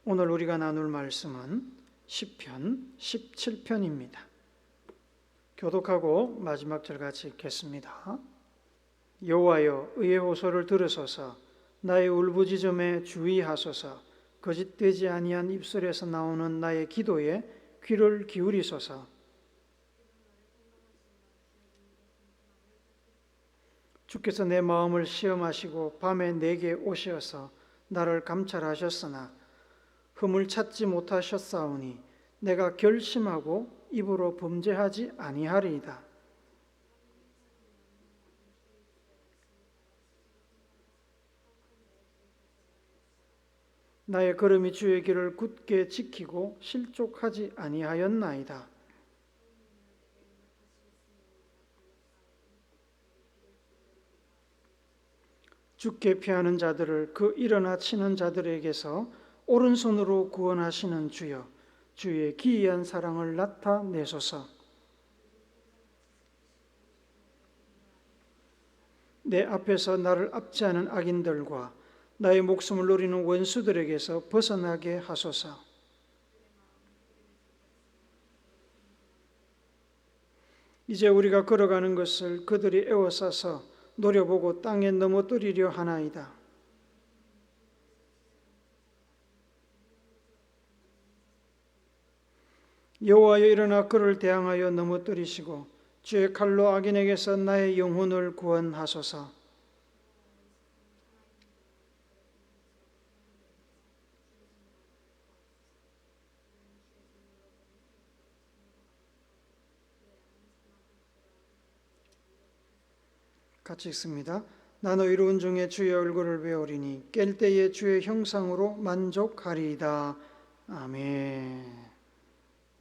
오늘 우리가 나눌 말씀은 시편 17편입니다. 교독하고 마지막 절 같이 읽겠습니다. 여호와여, 의의 호소를 들으소서. 나의 울부짖음에 주의하소서. 거짓되지 아니한 입술에서 나오는 나의 기도에 귀를 기울이소서. 주께서 내 마음을 시험하시고 밤에 내게 오셔서 나를 감찰하셨으나 흠을 찾지 못하셨사오니 내가 결심하고 입으로 범죄하지 아니하리이다. 나의 걸음이 주의 길을 굳게 지키고 실족하지 아니하였나이다. 주께 피하는 자들을 그 일어나 치는 자들에게서 오른손으로 구원하시는 주여, 주의 기이한 사랑을 나타내소서. 내 앞에서 나를 압제하는 악인들과 나의 목숨을 노리는 원수들에게서 벗어나게 하소서. 이제 우리가 걸어가는 것을 그들이 에워싸서 노려보고 땅에 넘어뜨리려 하나이다. 여호와여, 일어나 그를 대항하여 넘어뜨리시고 주의 칼로 악인에게서 나의 영혼을 구원하소서. 같이 읽습니다. 나너 이루은 중에 주의 얼굴을 배우리니 깰 때에 주의 형상으로 만족하리이다. 아멘.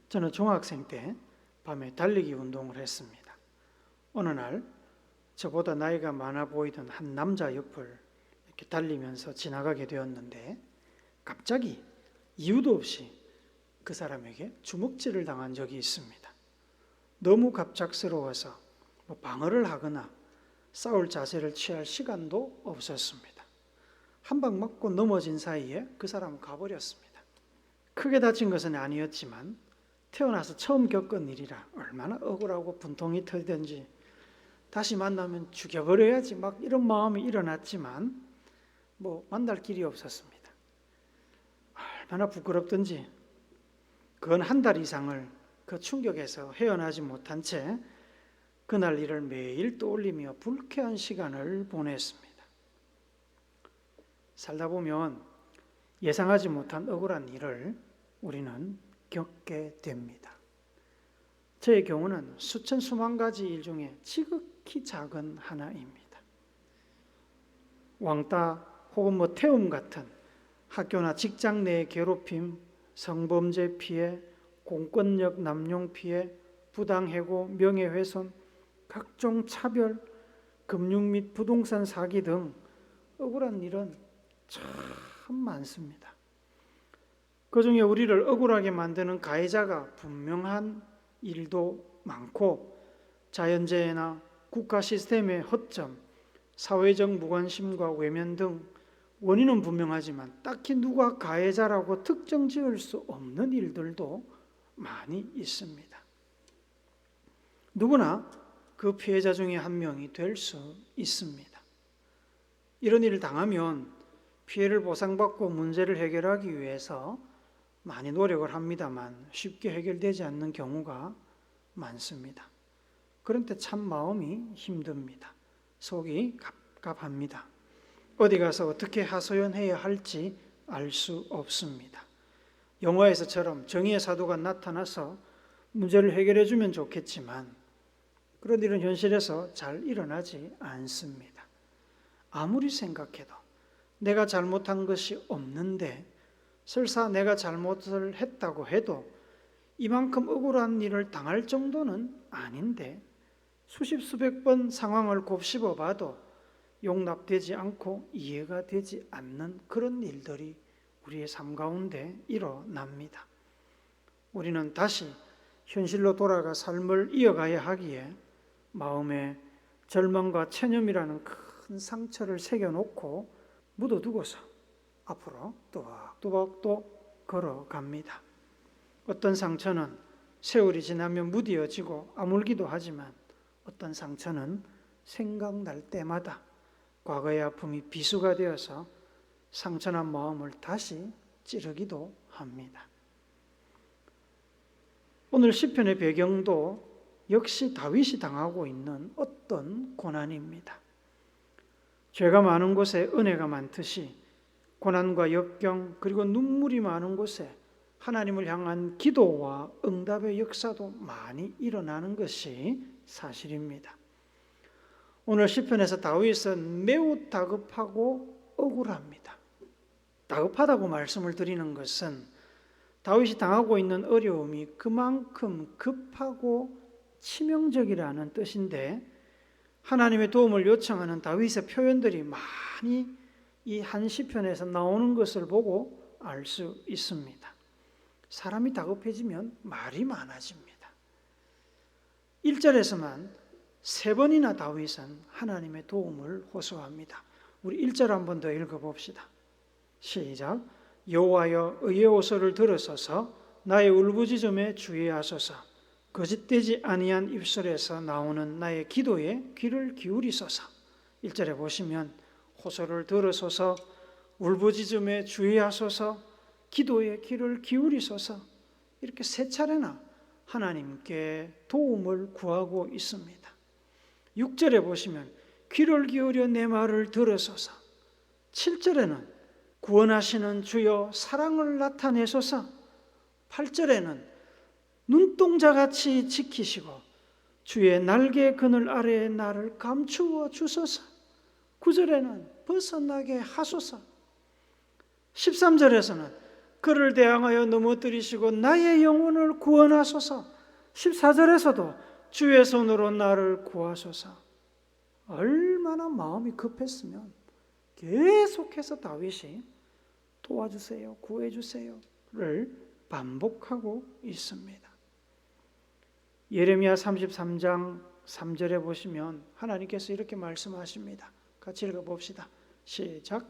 저는 중학생 때 밤에 달리기 운동을 했습니다. 어느 날 저보다 나이가 많아 보이던 한 남자 옆을 이렇게 달리면서 지나가게 되었는데 갑자기 이유도 없이 그 사람에게 주먹질을 당한 적이 있습니다. 너무 갑작스러워서 방어를 하거나 싸울 자세를 취할 시간도 없었습니다. 한 방 맞고 넘어진 사이에 그 사람은 가버렸습니다. 크게 다친 것은 아니었지만 태어나서 처음 겪은 일이라 얼마나 억울하고 분통이 터지든지 다시 만나면 죽여버려야지 막 이런 마음이 일어났지만 만날 길이 없었습니다. 얼마나 부끄럽든지 그건 한 달 이상을 그 충격에서 헤어나지 못한 채 그날 일을 매일 떠올리며 불쾌한 시간을 보냈습니다. 살다 보면 예상하지 못한 억울한 일을 우리는 겪게 됩니다. 저의 경우는 수천 수만 가지 일 중에 지극히 작은 하나입니다. 왕따 혹은 태움 같은 학교나 직장 내의 괴롭힘, 성범죄 피해, 공권력 남용 피해, 부당해고, 명예훼손, 각종 차별, 금융 및 부동산 사기 등 억울한 일은 참 많습니다. 그중에 우리를 억울하게 만드는 가해자가 분명한 일도 많고 자연재해나 국가 시스템의 허점, 사회적 무관심과 외면 등 원인은 분명하지만 딱히 누가 가해자라고 특정 지을 수 없는 일들도 많이 있습니다. 누구나 그 피해자 중에 한 명이 될 수 있습니다. 이런 일을 당하면 피해를 보상받고 문제를 해결하기 위해서 많이 노력을 합니다만 쉽게 해결되지 않는 경우가 많습니다. 그런 때 참 마음이 힘듭니다. 속이 갑갑합니다. 어디 가서 어떻게 하소연해야 할지 알 수 없습니다. 영화에서처럼 정의의 사도가 나타나서 문제를 해결해 주면 좋겠지만 그런 일은 현실에서 잘 일어나지 않습니다. 아무리 생각해도 내가 잘못한 것이 없는데 설사 내가 잘못을 했다고 해도 이만큼 억울한 일을 당할 정도는 아닌데 수십 수백 번 상황을 곱씹어 봐도 용납되지 않고 이해가 되지 않는 그런 일들이 우리의 삶 가운데 일어납니다. 우리는 다시 현실로 돌아가 삶을 이어가야 하기에 마음에 절망과 체념이라는 큰 상처를 새겨놓고 묻어두고서 앞으로 또박또박 또 걸어갑니다. 어떤 상처는 세월이 지나면 무뎌지고 아물기도 하지만 어떤 상처는 생각날 때마다 과거의 아픔이 비수가 되어서 상처난 마음을 다시 찌르기도 합니다. 오늘 시편의 배경도 역시 다윗이 당하고 있는 어떤 고난입니다. 죄가 많은 곳에 은혜가 많듯이 고난과 역경 그리고 눈물이 많은 곳에 하나님을 향한 기도와 응답의 역사도 많이 일어나는 것이 사실입니다. 오늘 시편에서 다윗은 매우 다급하고 억울합니다. 다급하다고 말씀을 드리는 것은 다윗이 당하고 있는 어려움이 그만큼 급하고 치명적이라는 뜻인데, 하나님의 도움을 요청하는 다윗의 표현들이 많이 이 한 시편에서 나오는 것을 보고 알 수 있습니다. 사람이 다급해지면 말이 많아집니다. 1절에서만 3번이나 다윗은 하나님의 도움을 호소합니다. 우리 1절 한 번 더 읽어봅시다. 시작. 여호와여 의의 호소를 들으소서, 나의 울부짖음에 주의하소서. 거짓되지 아니한 입술에서 나오는 나의 기도에 귀를 기울이소서. 1절에 보시면 호소를 들으소서, 울부짖음에 주의하소서, 기도에 귀를 기울이소서, 이렇게 3차례나 하나님께 도움을 구하고 있습니다. 6절에 보시면 귀를 기울여 내 말을 들으소서. 7절에는 구원하시는 주여 사랑을 나타내소서. 8절에는 눈동자같이 지키시고 주의 날개 그늘 아래에 나를 감추어 주소서. 9절에는 벗어나게 하소서. 13절에서는 그를 대항하여 넘어뜨리시고 나의 영혼을 구원하소서. 14절에서도 주의 손으로 나를 구하소서. 얼마나 마음이 급했으면 계속해서 다윗이 도와주세요, 구해주세요를 반복하고 있습니다. 예레미야 33장 3절에 보시면 하나님께서 이렇게 말씀하십니다. 같이 읽어봅시다. 시작.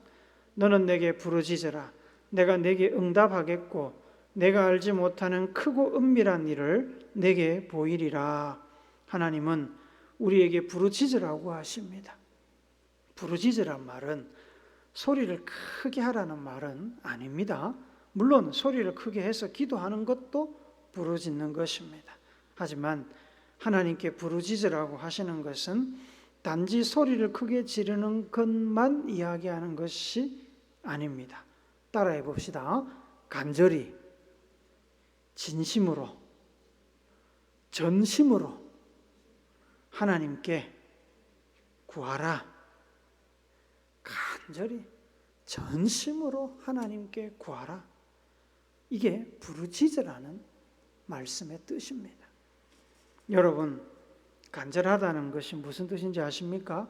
너는 내게 부르짖으라. 내가 내게 응답하겠고 내가 알지 못하는 크고 은밀한 일을 내게 보이리라. 하나님은 우리에게 부르짖으라고 하십니다. 부르짖으란 말은 소리를 크게 하라는 말은 아닙니다. 물론 소리를 크게 해서 기도하는 것도 부르짖는 것입니다. 하지만 하나님께 부르짖으라고 하시는 것은 단지 소리를 크게 지르는 것만 이야기하는 것이 아닙니다. 따라해 봅시다. 간절히, 진심으로, 전심으로 하나님께 구하라. 간절히, 전심으로 하나님께 구하라. 이게 부르짖으라는 말씀의 뜻입니다. 여러분, 간절하다는 것이 무슨 뜻인지 아십니까?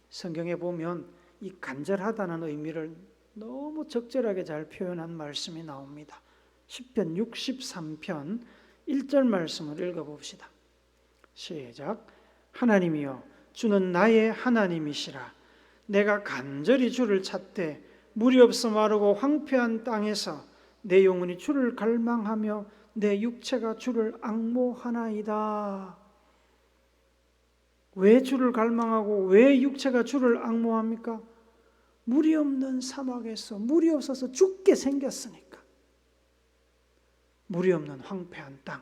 성경에 보면 이 간절하다는 의미를 너무 적절하게 잘 표현한 말씀이 나옵니다. 시편 63편 1절 말씀을 읽어봅시다. 시작. 하나님이여 주는 나의 하나님이시라. 내가 간절히 주를 찾되 물이 없어 마르고 황폐한 땅에서 내 영혼이 주를 갈망하며 내 육체가 주를 앙모하나이다. 왜 주를 갈망하고 왜 육체가 주를 앙모합니까? 물이 없는 사막에서 물이 없어서 죽게 생겼으니까. 물이 없는 황폐한 땅,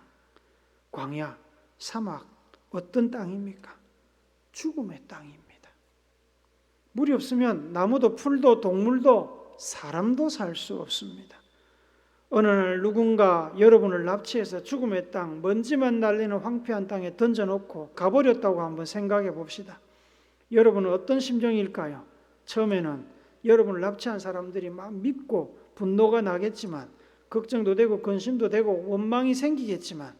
광야, 사막, 어떤 땅입니까? 죽음의 땅입니다. 물이 없으면 나무도 풀도 동물도 사람도 살 수 없습니다. 어느 날 누군가 여러분을 납치해서 죽음의 땅, 먼지만 날리는 황폐한 땅에 던져놓고 가버렸다고 한번 생각해 봅시다. 여러분은 어떤 심정일까요? 처음에는 여러분을 납치한 사람들이 막 믿고 분노가 나겠지만, 걱정도 되고 근심도 되고 원망이 생기겠지만,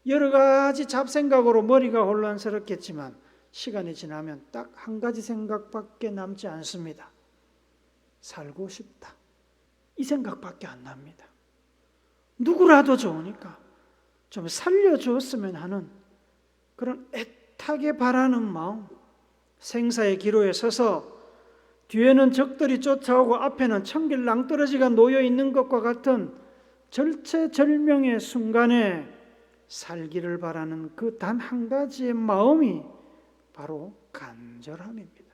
여러 가지 잡생각으로 머리가 혼란스럽겠지만 시간이 지나면 딱 한 가지 생각밖에 남지 않습니다. 살고 싶다. 이 생각밖에 안 납니다. 누구라도 좋으니까 좀 살려주었으면 하는 그런 애타게 바라는 마음, 생사의 기로에 서서 뒤에는 적들이 쫓아오고 앞에는 천길 낭떠러지가 놓여 있는 것과 같은 절체절명의 순간에 살기를 바라는 그 단 한 가지의 마음이 바로 간절함입니다.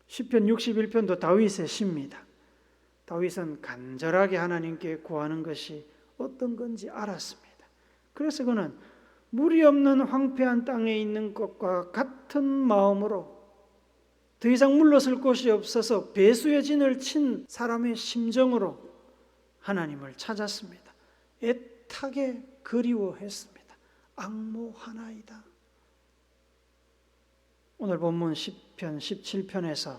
시편 61편도 다윗의 시입니다. 다윗은 간절하게 하나님께 구하는 것이 어떤 건지 알았습니다. 그래서 그는 물이 없는 황폐한 땅에 있는 것과 같은 마음으로 더 이상 물러설 곳이 없어서 배수의 진을 친 사람의 심정으로 하나님을 찾았습니다. 애타게 그리워했습니다. 앙모하나이다. 오늘 본문 10편, 17편에서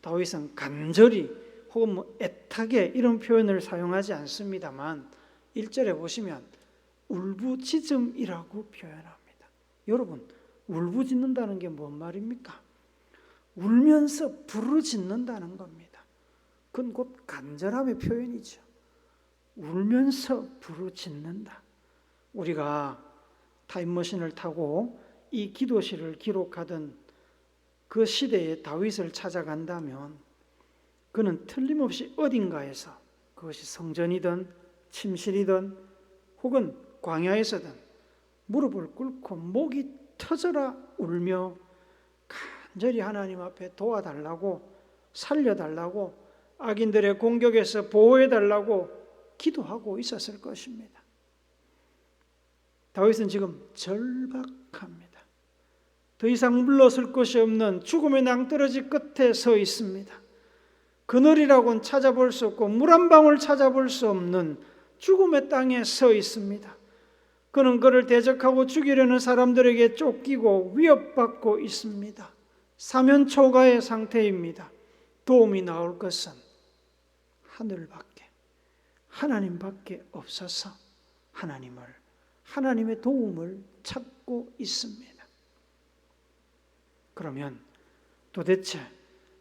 다윗은 간절히 혹은 애타게 이런 표현을 사용하지 않습니다만 1절에 보시면 울부짖음이라고 표현합니다. 여러분, 울부짖는다는 게 뭔 말입니까? 울면서 부르짖는다는 겁니다. 그건 곧 간절함의 표현이죠. 울면서 부르짖는다. 우리가 타임머신을 타고 이 기도시를 기록하던 그 시대의 다윗을 찾아간다면 그는 틀림없이 어딘가에서, 그것이 성전이든 침실이든 혹은 광야에서든 무릎을 꿇고 목이 터져라 울며 간절히 하나님 앞에 도와달라고, 살려달라고, 악인들의 공격에서 보호해달라고 기도하고 있었을 것입니다. 다윗은 지금 절박합니다. 더 이상 물러설 곳이 없는 죽음의 낭떠러지 끝에 서 있습니다. 그늘이라고는 찾아볼 수 없고 물 한 방울 찾아볼 수 없는 죽음의 땅에 서 있습니다. 그는 그를 대적하고 죽이려는 사람들에게 쫓기고 위협받고 있습니다. 사면초가의 상태입니다. 도움이 나올 것은 하늘밖에, 하나님밖에 없어서 하나님의 도움을 찾고 있습니다. 그러면 도대체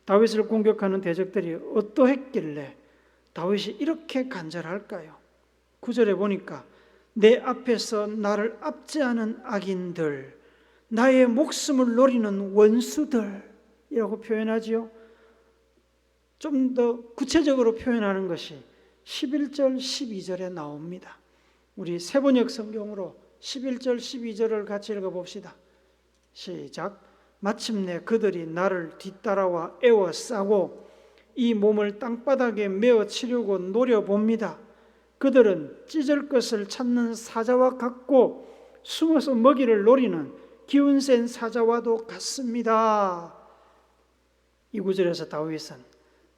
다윗을 공격하는 대적들이 어떠했길래 다윗이 이렇게 간절할까요? 9절에 보니까 내 앞에서 나를 압제하는 악인들, 나의 목숨을 노리는 원수들이라고 표현하지요. 좀 더 구체적으로 표현하는 것이 11절, 12절에 나옵니다. 우리 세번역 성경으로 11절, 12절을 같이 읽어봅시다. 시작. 마침내 그들이 나를 뒤따라와 에워싸고 이 몸을 땅바닥에 메어 치려고 노려봅니다. 그들은 찢을 것을 찾는 사자와 같고 숨어서 먹이를 노리는 기운 센 사자와도 같습니다. 이 구절에서 다윗은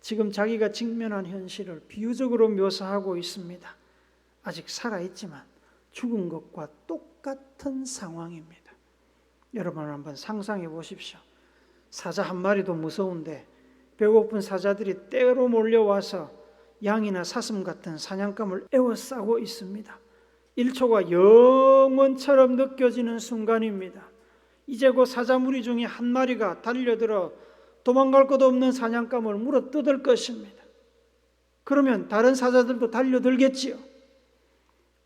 지금 자기가 직면한 현실을 비유적으로 묘사하고 있습니다. 아직 살아있지만 죽은 것과 똑같은 상황입니다. 여러분 한번 상상해 보십시오. 사자 한 마리도 무서운데 배고픈 사자들이 떼로 몰려와서 양이나 사슴 같은 사냥감을 에워싸고 있습니다. 1초가 영원처럼 느껴지는 순간입니다. 이제 곧 사자 무리 중에 한 마리가 달려들어 도망갈 곳 없는 사냥감을 물어뜯을 것입니다. 그러면 다른 사자들도 달려들겠지요.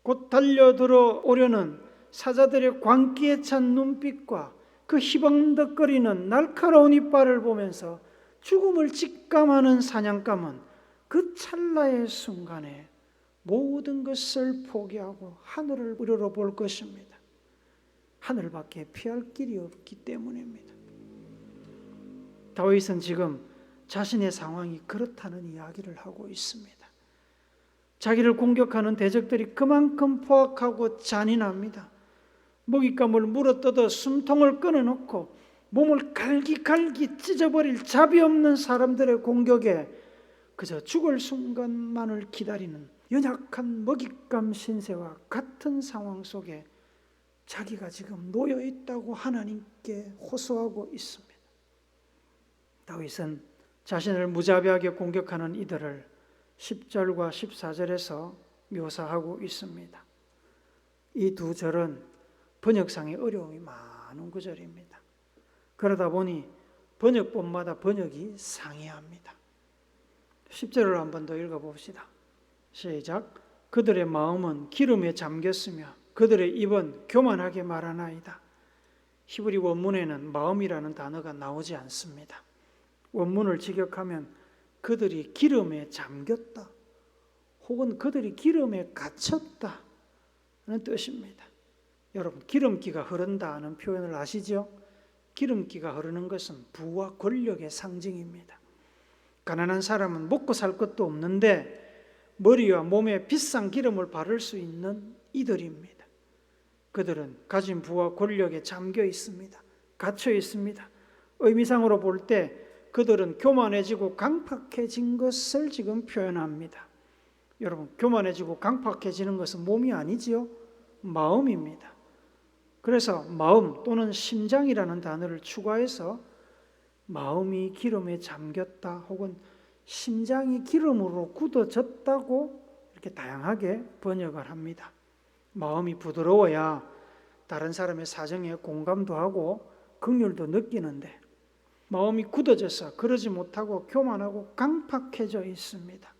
곧 달려들어 오려는 사자들의 광기에 찬 눈빛과 그 희번덕거리는 날카로운 이빨을 보면서 죽음을 직감하는 사냥감은 그 찰나의 순간에 모든 것을 포기하고 하늘을 우러러볼 것입니다. 하늘밖에 피할 길이 없기 때문입니다. 다윗은 지금 자신의 상황이 그렇다는 이야기를 하고 있습니다. 자기를 공격하는 대적들이 그만큼 포악하고 잔인합니다. 먹잇감을 물어뜯어 숨통을 끊어놓고 몸을 갈기갈기 찢어버릴 자비 없는 사람들의 공격에 그저 죽을 순간만을 기다리는 연약한 먹잇감 신세와 같은 상황 속에 자기가 지금 놓여 있다고 하나님께 호소하고 있습니다. 다윗은 자신을 무자비하게 공격하는 이들을 10절과 14절에서 묘사하고 있습니다. 이 두 절은 번역상의 어려움이 많은 구절입니다. 그러다 보니 번역본마다 번역이 상이합니다. 10절을 한 번 더 읽어봅시다. 시작. 그들의 마음은 기름에 잠겼으며 그들의 입은 교만하게 말하나이다. 히브리 원문에는 마음이라는 단어가 나오지 않습니다. 원문을 직역하면 그들이 기름에 잠겼다 혹은 그들이 기름에 갇혔다는 뜻입니다. 여러분, 기름기가 흐른다는 표현을 아시죠? 기름기가 흐르는 것은 부와 권력의 상징입니다. 가난한 사람은 먹고 살 것도 없는데 머리와 몸에 비싼 기름을 바를 수 있는 이들입니다. 그들은 가진 부와 권력에 잠겨 있습니다. 갇혀 있습니다. 의미상으로 볼 때 그들은 교만해지고 강팍해진 것을 지금 표현합니다. 여러분, 교만해지고 강팍해지는 것은 몸이 아니지요? 마음입니다. 그래서 마음 또는 심장이라는 단어를 추가해서 마음이 기름에 잠겼다 혹은 심장이 기름으로 굳어졌다고 이렇게 다양하게 번역을 합니다. 마음이 부드러워야 다른 사람의 사정에 공감도 하고 긍휼도 느끼는데 마음이 굳어져서 그러지 못하고 교만하고 강팍해져 있습니다.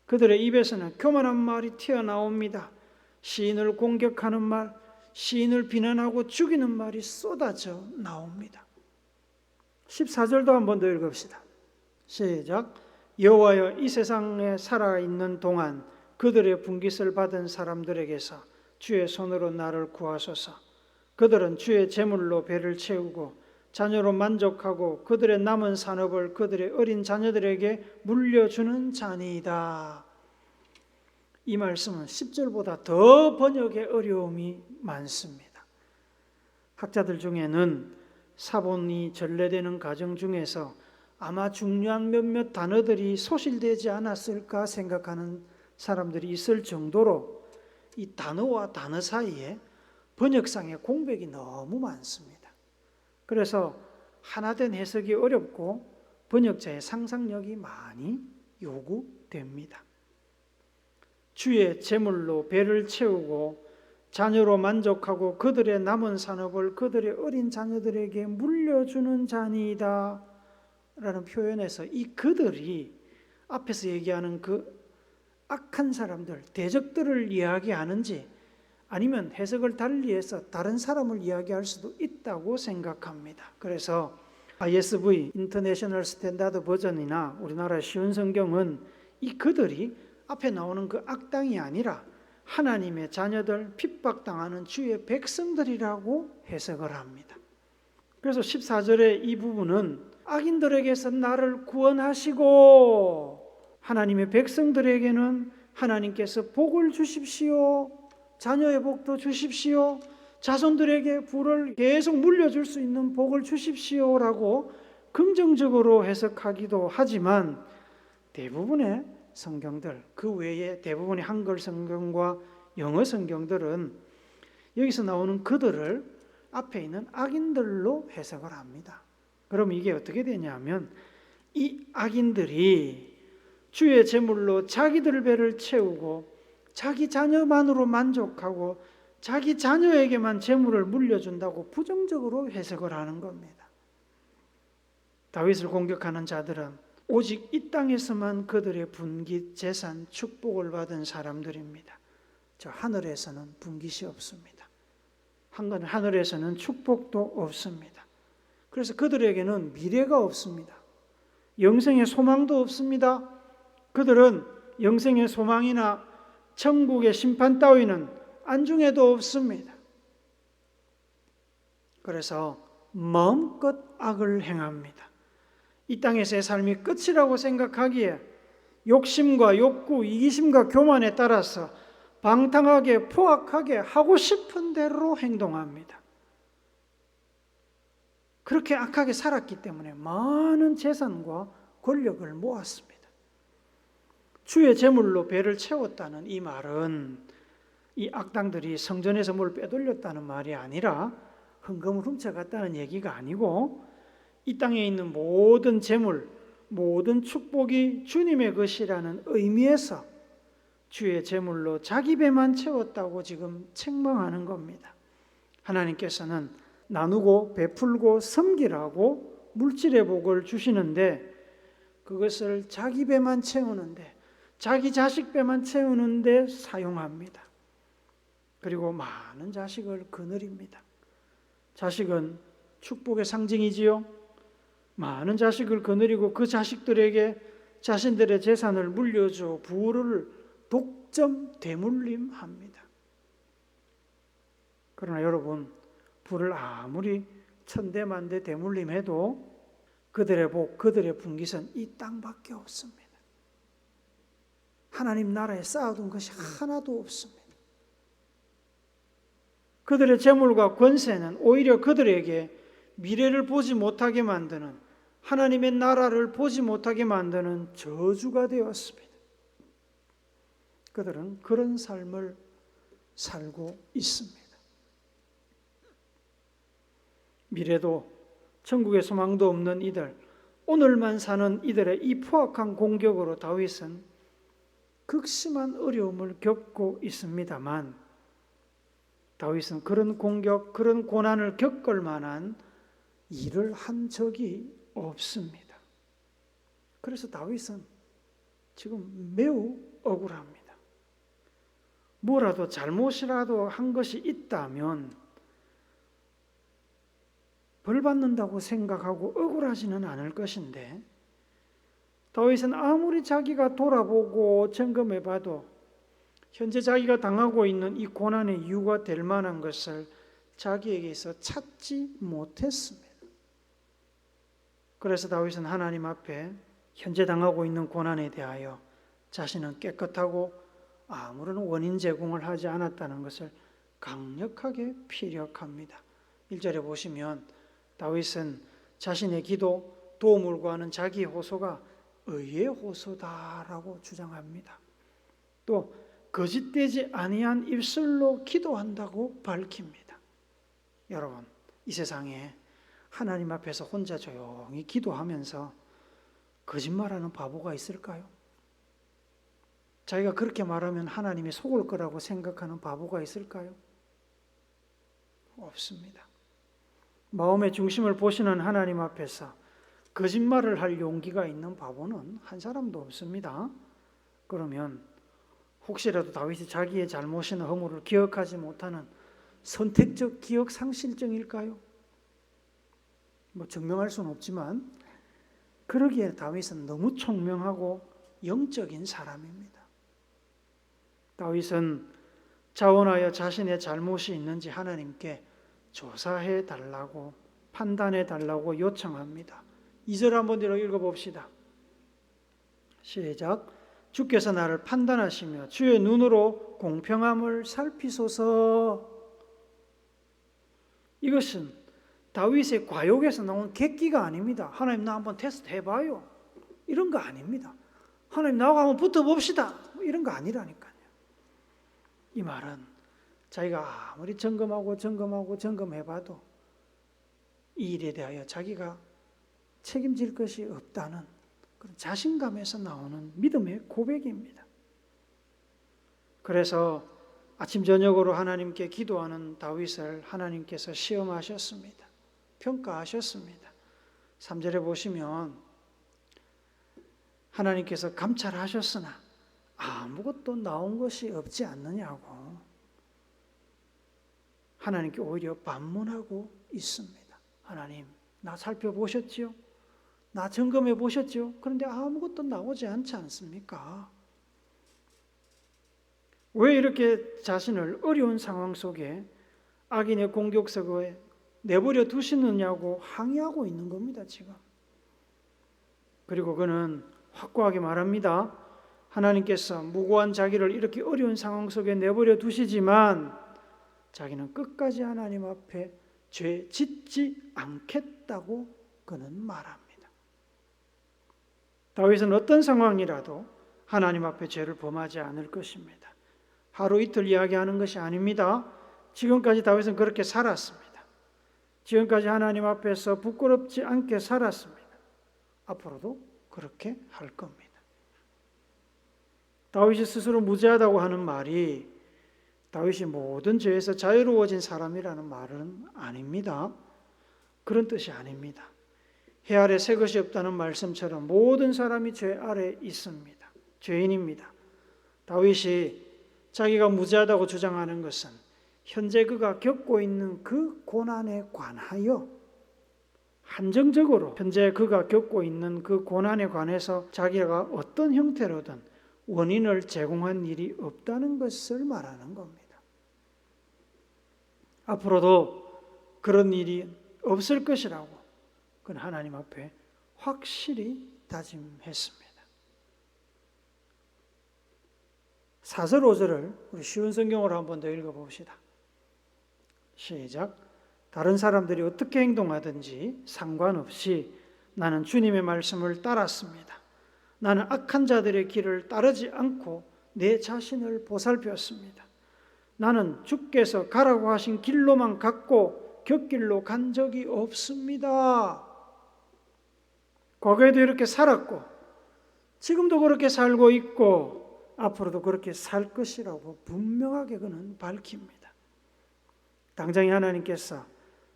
그들의 입에서는 교만한 말이 튀어나옵니다. 시인을 공격하는 말, 시인을 비난하고 죽이는 말이 쏟아져 나옵니다. 14절도 한 번 더 읽읍시다. 시작. 여호와여, 이 세상에 살아있는 동안 그들의 분깃을 받은 사람들에게서 주의 손으로 나를 구하소서. 그들은 주의 재물로 배를 채우고 자녀로 만족하고 그들의 남은 산업을 그들의 어린 자녀들에게 물려주는 자니이다. 이 말씀은 10절보다 더 번역의 어려움이 많습니다. 학자들 중에는 사본이 전래되는 과정 중에서 아마 중요한 몇몇 단어들이 소실되지 않았을까 생각하는 사람들이 있을 정도로 이 단어와 단어 사이에 번역상의 공백이 너무 많습니다. 그래서 하나된 해석이 어렵고 번역자의 상상력이 많이 요구됩니다. 주의 재물로 배를 채우고 자녀로 만족하고 그들의 남은 산업을 그들의 어린 자녀들에게 물려주는 자니이다 라는 표현에서 이 그들이 앞에서 얘기하는 그 악한 사람들, 대적들을 이야기하는지 아니면 해석을 달리해서 다른 사람을 이야기할 수도 있다고 생각합니다. 그래서 ISV, 인터내셔널 스탠다드 버전이나 우리나라 쉬운 성경은 이 그들이 앞에 나오는 그 악당이 아니라 하나님의 자녀들, 핍박당하는 주의 백성들이라고 해석을 합니다. 그래서 14절의 이 부분은 악인들에게서 나를 구원하시고 하나님의 백성들에게는 하나님께서 복을 주십시오. 자녀의 복도 주십시오. 자손들에게 부를 계속 물려줄 수 있는 복을 주십시오라고 긍정적으로 해석하기도 하지만 대부분의 성경들, 그 외에 대부분의 한글 성경과 영어 성경들은 여기서 나오는 그들을 앞에 있는 악인들로 해석을 합니다. 그럼 이게 어떻게 되냐면 이 악인들이 주의 재물로 자기들 배를 채우고 자기 자녀만으로 만족하고 자기 자녀에게만 재물을 물려준다고 부정적으로 해석을 하는 겁니다. 다윗을 공격하는 자들은 오직 이 땅에서만 그들의 분깃, 재산, 축복을 받은 사람들입니다. 저 하늘에서는 분깃이 없습니다. 하늘에서는 축복도 없습니다. 그래서 그들에게는 미래가 없습니다. 영생의 소망도 없습니다. 그들은 영생의 소망이나 천국의 심판 따위는 안중에도 없습니다. 그래서 마음껏 악을 행합니다. 이 땅에서의 삶이 끝이라고 생각하기에 욕심과 욕구, 이기심과 교만에 따라서 방탕하게 포악하게 하고 싶은 대로 행동합니다. 그렇게 악하게 살았기 때문에 많은 재산과 권력을 모았습니다. 주의 재물로 배를 채웠다는 이 말은 이 악당들이 성전에서 뭘 빼돌렸다는 말이 아니라 헌금을 훔쳐갔다는 얘기가 아니고 이 땅에 있는 모든 재물, 모든 축복이 주님의 것이라는 의미에서 주의 재물로 자기 배만 채웠다고 지금 책망하는 겁니다. 하나님께서는 나누고 베풀고 섬기라고 물질의 복을 주시는데 그것을 자기 배만 채우는데 자기 자식 배만 채우는데 사용합니다. 그리고 많은 자식을 거느립니다. 자식은 축복의 상징이지요. 많은 자식을 거느리고 그 자식들에게 자신들의 재산을 물려줘 부를 독점 되물림합니다. 그러나 여러분, 불을 아무리 천대만대 되물림해도 그들의 복, 그들의 분깃은 이 땅밖에 없습니다. 하나님 나라에 쌓아둔 것이 하나도 없습니다. 그들의 재물과 권세는 오히려 그들에게 미래를 보지 못하게 만드는, 하나님의 나라를 보지 못하게 만드는 저주가 되었습니다. 그들은 그런 삶을 살고 있습니다. 미래도 천국의 소망도 없는 이들, 오늘만 사는 이들의 이 포악한 공격으로 다윗은 극심한 어려움을 겪고 있습니다만, 다윗은 그런 공격, 그런 고난을 겪을 만한 일을 한 적이 없습니다. 그래서 다윗은 지금 매우 억울합니다. 뭐라도 잘못이라도 한 것이 있다면 벌 받는다고 생각하고 억울하지는 않을 것인데, 다윗은 아무리 자기가 돌아보고 점검해봐도 현재 자기가 당하고 있는 이 고난의 이유가 될 만한 것을 자기에게서 찾지 못했습니다. 그래서 다윗은 하나님 앞에 현재 당하고 있는 고난에 대하여 자신은 깨끗하고 아무런 원인 제공을 하지 않았다는 것을 강력하게 피력합니다. 1절에 보시면 다윗은 자신의 기도, 도움을 구하는 자기의 호소가 의의 호소다라고 주장합니다. 또 거짓되지 아니한 입술로 기도한다고 밝힙니다. 여러분, 이 세상에 하나님 앞에서 혼자 조용히 기도하면서 거짓말하는 바보가 있을까요? 자기가 그렇게 말하면 하나님이 속을 거라고 생각하는 바보가 있을까요? 없습니다. 마음의 중심을 보시는 하나님 앞에서 거짓말을 할 용기가 있는 바보는 한 사람도 없습니다. 그러면 혹시라도 다윗이 자기의 잘못이나 허물을 기억하지 못하는 선택적 기억 상실증일까요? 증명할 수는 없지만 그러기에 다윗은 너무 총명하고 영적인 사람입니다. 다윗은 자원하여 자신의 잘못이 있는지 하나님께 조사해 달라고, 판단해 달라고 요청합니다. 2절 한번 더 읽어봅시다. 시작. 주께서 나를 판단하시며 주의 눈으로 공평함을 살피소서. 이것은 다윗의 과욕에서 나온 객기가 아닙니다. 하나님 나 한번 테스트 해봐요, 이런 거 아닙니다. 하나님 나하고 한번 붙어봅시다, 이런 거 아니라니까요. 이 말은 자기가 아무리 점검해봐도 이 일에 대하여 자기가 책임질 것이 없다는 그런 자신감에서 나오는 믿음의 고백입니다. 그래서 아침 저녁으로 하나님께 기도하는 다윗을 하나님께서 시험하셨습니다. 평가하셨습니다. 3절에 보시면 하나님께서 감찰하셨으나 아무것도 나온 것이 없지 않느냐고 하나님께 오히려 반문하고 있습니다. 하나님, 나 살펴보셨지요? 나 점검해 보셨죠? 그런데 아무것도 나오지 않지 않습니까? 왜 이렇게 자신을 어려운 상황 속에 악인의 공격석에 내버려 두시느냐고 항의하고 있는 겁니다, 지금. 그리고 그는 확고하게 말합니다. 하나님께서 무고한 자기를 이렇게 어려운 상황 속에 내버려 두시지만 자기는 끝까지 하나님 앞에 죄 짓지 않겠다고 그는 말합니다. 다윗은 어떤 상황이라도 하나님 앞에 죄를 범하지 않을 것입니다. 하루 이틀 이야기하는 것이 아닙니다. 지금까지 다윗은 그렇게 살았습니다. 지금까지 하나님 앞에서 부끄럽지 않게 살았습니다. 앞으로도 그렇게 할 겁니다. 다윗이 스스로 무죄하다고 하는 말이 다윗이 모든 죄에서 자유로워진 사람이라는 말은 아닙니다. 그런 뜻이 아닙니다. 해 아래 새 것이 없다는 말씀처럼 모든 사람이 죄 아래 있습니다. 죄인입니다. 다윗이 자기가 무죄하다고 주장하는 것은 현재 그가 겪고 있는 그 고난에 관하여 한정적으로 현재 그가 겪고 있는 그 고난에 관해서 자기가 어떤 형태로든 원인을 제공한 일이 없다는 것을 말하는 겁니다. 앞으로도 그런 일이 없을 것이라고 그는 하나님 앞에 확실히 다짐했습니다. 4절 5절을 우리 쉬운 성경으로 한 번 더 읽어봅시다. 시작. 다른 사람들이 어떻게 행동하든지 상관없이 나는 주님의 말씀을 따랐습니다. 나는 악한 자들의 길을 따르지 않고 내 자신을 보살폈습니다. 나는 주께서 가라고 하신 길로만 갔고 곁길로 간 적이 없습니다. 과거에도 이렇게 살았고 지금도 그렇게 살고 있고 앞으로도 그렇게 살 것이라고 분명하게 그는 밝힙니다. 당장에 하나님께서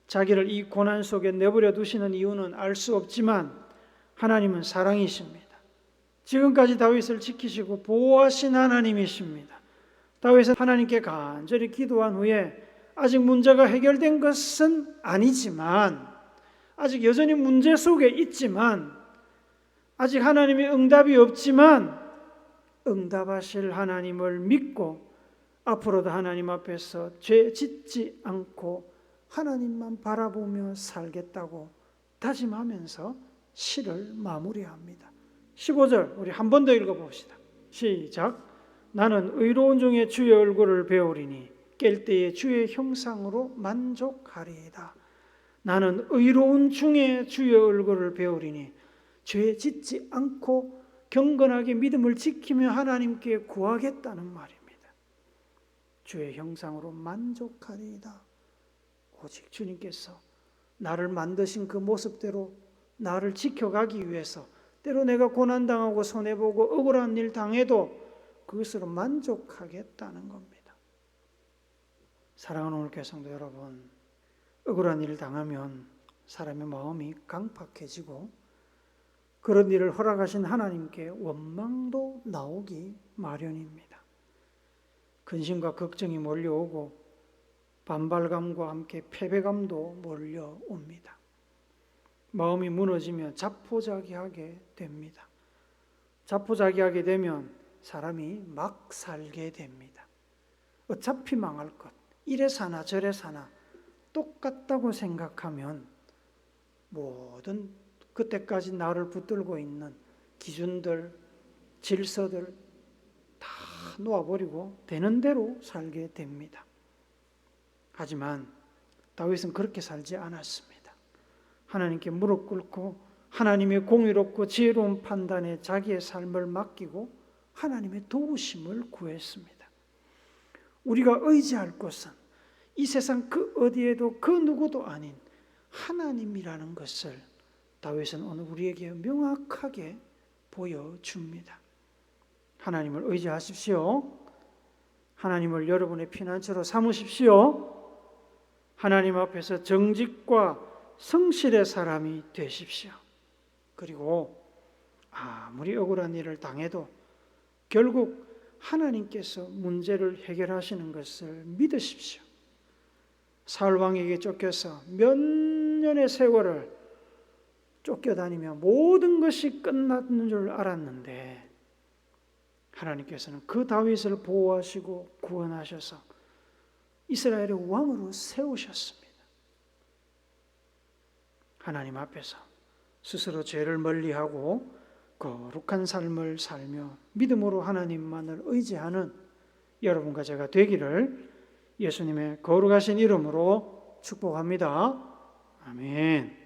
자기를 이 고난 속에 내버려 두시는 이유는 알 수 없지만 하나님은 사랑이십니다. 지금까지 다윗을 지키시고 보호하신 하나님이십니다. 다윗은 하나님께 간절히 기도한 후에 아직 문제가 해결된 것은 아니지만 아직 여전히 문제 속에 있지만 아직 하나님의 응답이 없지만 응답하실 하나님을 믿고 앞으로도 하나님 앞에서 죄 짓지 않고 하나님만 바라보며 살겠다고 다짐하면서 시를 마무리합니다. 15절 우리 한 번 더 읽어봅시다. 시작. 나는 의로운 중에 주의 얼굴을 배우리니 깰 때에 주의 형상으로 만족하리이다. 나는 의로운 중에 주의 얼굴을 배우리니 죄 짓지 않고 경건하게 믿음을 지키며 하나님께 구하겠다는 말입니다. 주의 형상으로 만족하리이다. 오직 주님께서 나를 만드신 그 모습대로 나를 지켜가기 위해서 때로 내가 고난당하고 손해보고 억울한 일 당해도 그것으로 만족하겠다는 겁니다. 사랑하는 오늘 교회성도 여러분, 억울한 일을 당하면 사람의 마음이 강팍해지고 그런 일을 허락하신 하나님께 원망도 나오기 마련입니다. 근심과 걱정이 몰려오고 반발감과 함께 패배감도 몰려옵니다. 마음이 무너지며 자포자기하게 됩니다. 자포자기하게 되면 사람이 막 살게 됩니다. 어차피 망할 것, 이래 사나 저래 사나 똑같다고 생각하면 모든 그때까지 나를 붙들고 있는 기준들, 질서들 다 놓아버리고 되는 대로 살게 됩니다. 하지만 다윗은 그렇게 살지 않았습니다. 하나님께 무릎 꿇고 하나님의 공의롭고 지혜로운 판단에 자기의 삶을 맡기고 하나님의 도우심을 구했습니다. 우리가 의지할 것은 이 세상 그 어디에도 그 누구도 아닌 하나님이라는 것을 다윗은 오늘 우리에게 명확하게 보여줍니다. 하나님을 의지하십시오. 하나님을 여러분의 피난처로 삼으십시오. 하나님 앞에서 정직과 성실의 사람이 되십시오. 그리고 아무리 억울한 일을 당해도 결국 하나님께서 문제를 해결하시는 것을 믿으십시오. 사울 왕에게 쫓겨서 몇 년의 세월을 쫓겨다니며 모든 것이 끝났는 줄 알았는데 하나님께서는 그 다윗을 보호하시고 구원하셔서 이스라엘의 왕으로 세우셨습니다. 하나님 앞에서 스스로 죄를 멀리하고 거룩한 삶을 살며 믿음으로 하나님만을 의지하는 여러분과 제가 되기를 예수님의 거룩하신 이름으로 축복합니다. 아멘.